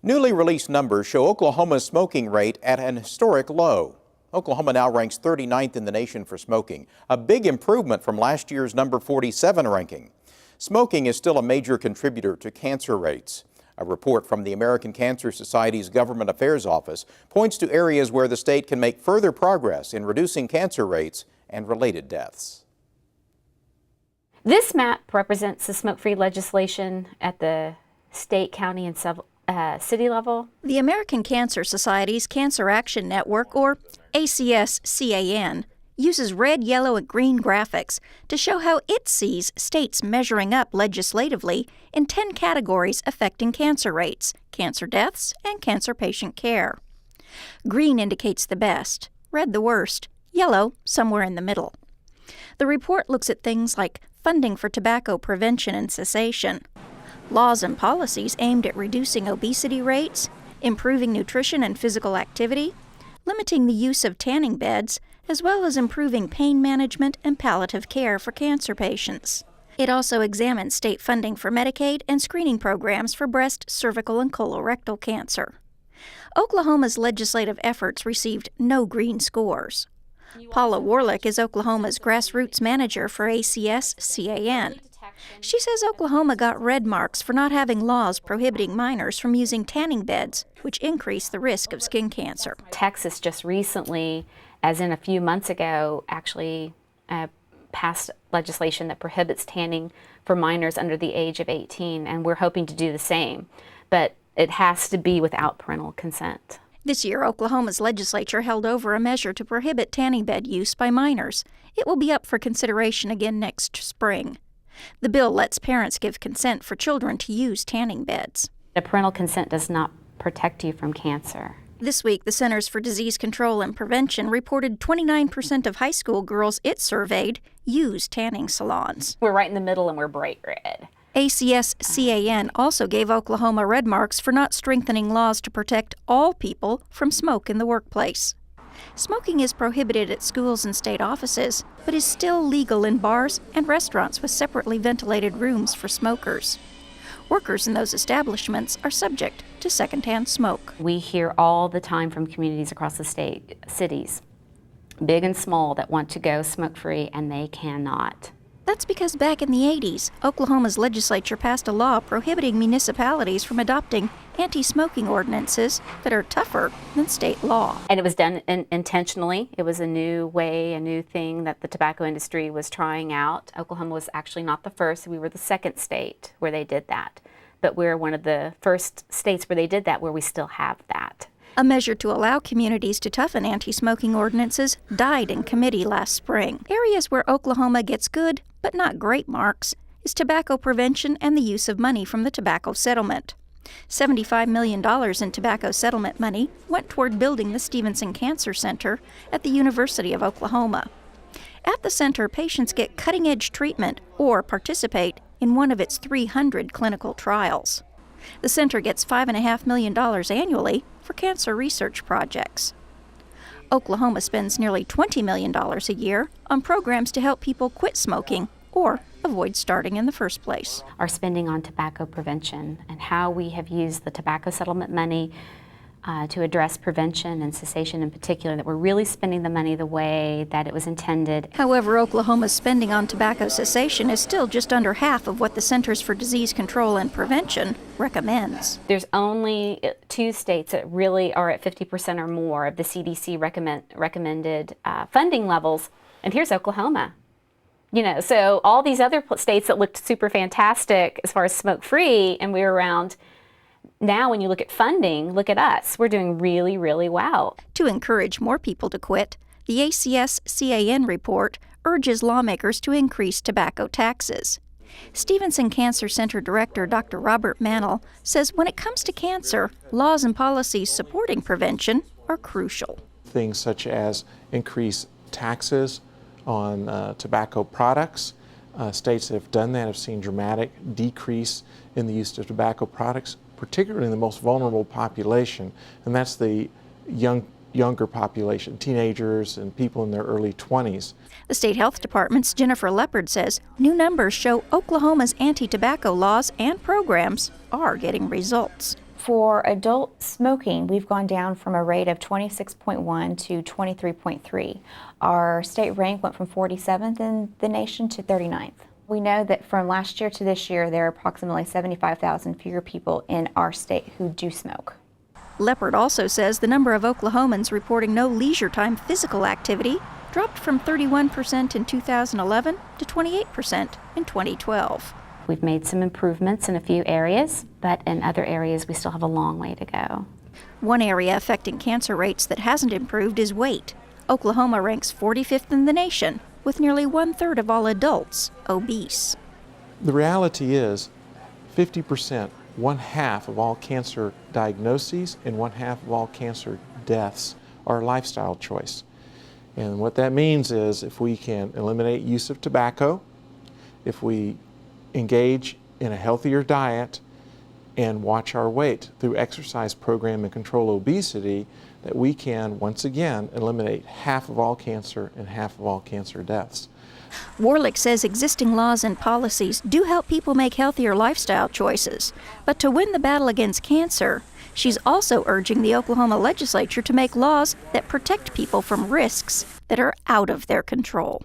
Newly released numbers show Oklahoma's smoking rate at an historic low. Oklahoma now ranks 39th in the nation for smoking, a big improvement from last year's number 47 ranking. Smoking is still a major contributor to cancer rates. A report from the American Cancer Society's Government Affairs Office points to areas where the state can make further progress in reducing cancer rates and related deaths. This map represents the smoke-free legislation at the state, county, and city level. The American Cancer Society's Cancer Action Network, or ACS-CAN, uses red, yellow, and green graphics to show how it sees states measuring up legislatively in 10 categories affecting cancer rates, cancer deaths, and cancer patient care. Green indicates the best, red the worst, yellow somewhere in the middle. The report looks at things like funding for tobacco prevention and cessation, laws and policies aimed at reducing obesity rates, improving nutrition and physical activity, limiting the use of tanning beds, as well as improving pain management and palliative care for cancer patients. It also examines state funding for Medicaid and screening programs for breast, cervical, and colorectal cancer. Oklahoma's legislative efforts received no green scores. Paula Warlick is Oklahoma's grassroots manager for ACS-CAN. She says Oklahoma got red marks for not having laws prohibiting minors from using tanning beds, which increase the risk of skin cancer. Texas just recently, as in a few months ago, actually passed legislation that prohibits tanning for minors under the age of 18, and we're hoping to do the same. But it has to be without parental consent. This year, Oklahoma's legislature held over a measure to prohibit tanning bed use by minors. It will be up for consideration again next spring. The bill lets parents give consent for children to use tanning beds. The parental consent does not protect you from cancer. This week, the Centers for Disease Control and Prevention reported 29% of high school girls it surveyed use tanning salons. We're right in the middle and we're bright red. ACS-CAN also gave Oklahoma red marks for not strengthening laws to protect all people from smoke in the workplace. Smoking is prohibited at schools and state offices, but is still legal in bars and restaurants with separately ventilated rooms for smokers. Workers in those establishments are subject to secondhand smoke. We hear all the time from communities across the state, cities, big and small, that want to go smoke-free and they cannot. That's because back in the 80s, Oklahoma's legislature passed a law prohibiting municipalities from adopting anti-smoking ordinances that are tougher than state law. And it was done intentionally. It was a new way, a new thing that the tobacco industry was trying out. Oklahoma was actually not the first. We were the second state where they did that. But we're one of the first states where they did that, where we still have that. A measure to allow communities to toughen anti-smoking ordinances died in committee last spring. Areas where Oklahoma gets good, but not great marks, is tobacco prevention and the use of money from the tobacco settlement. $75 million in tobacco settlement money went toward building the Stevenson Cancer Center at the University of Oklahoma. At the center, patients get cutting-edge treatment or participate in one of its 300 clinical trials. The center gets $5.5 million annually for cancer research projects. Oklahoma spends nearly $20 million a year on programs to help people quit smoking or avoid starting in the first place. Our spending on tobacco prevention and how we have used the tobacco settlement money to address prevention and cessation in particular, that we're really spending the money the way that it was intended. However, Oklahoma's spending on tobacco cessation is still just under half of what the Centers for Disease Control and Prevention recommends. There's only 2 states that really are at 50% or more of the CDC recommended funding levels, and here's Oklahoma. You know, so all these other states that looked super fantastic as far as smoke-free, and we were around. Now, when you look at funding, look at us. We're doing really, really well. To encourage more people to quit, the ACS-CAN report urges lawmakers to increase tobacco taxes. Stevenson Cancer Center Director Dr. Robert Mannell says when it comes to cancer, laws and policies supporting prevention are crucial. Things such as increased taxes on tobacco products. States that have done that have seen dramatic decrease in the use of tobacco products, particularly in the most vulnerable population, and that's the younger population, teenagers and people in their early 20s. The State Health Department's Jennifer Leopard says new numbers show Oklahoma's anti-tobacco laws and programs are getting results. For adult smoking, we've gone down from a rate of 26.1 to 23.3. Our state rank went from 47th in the nation to 39th. We know that from last year to this year, there are approximately 75,000 fewer people in our state who do smoke. Leopard also says the number of Oklahomans reporting no leisure time physical activity dropped from 31% in 2011 to 28% in 2012. We've made some improvements in a few areas, but in other areas we still have a long way to go. One area affecting cancer rates that hasn't improved is weight. Oklahoma ranks 45th in the nation, with nearly 1/3 of all adults obese. The reality is 50%, 1/2 of all cancer diagnoses and 1/2 of all cancer deaths are a lifestyle choice. And what that means is if we can eliminate use of tobacco, if we engage in a healthier diet and watch our weight through exercise program and control obesity, that we can once again eliminate 1/2 of all cancer and 1/2 of all cancer deaths. Warlick says existing laws and policies do help people make healthier lifestyle choices. But to win the battle against cancer, she's also urging the Oklahoma legislature to make laws that protect people from risks that are out of their control.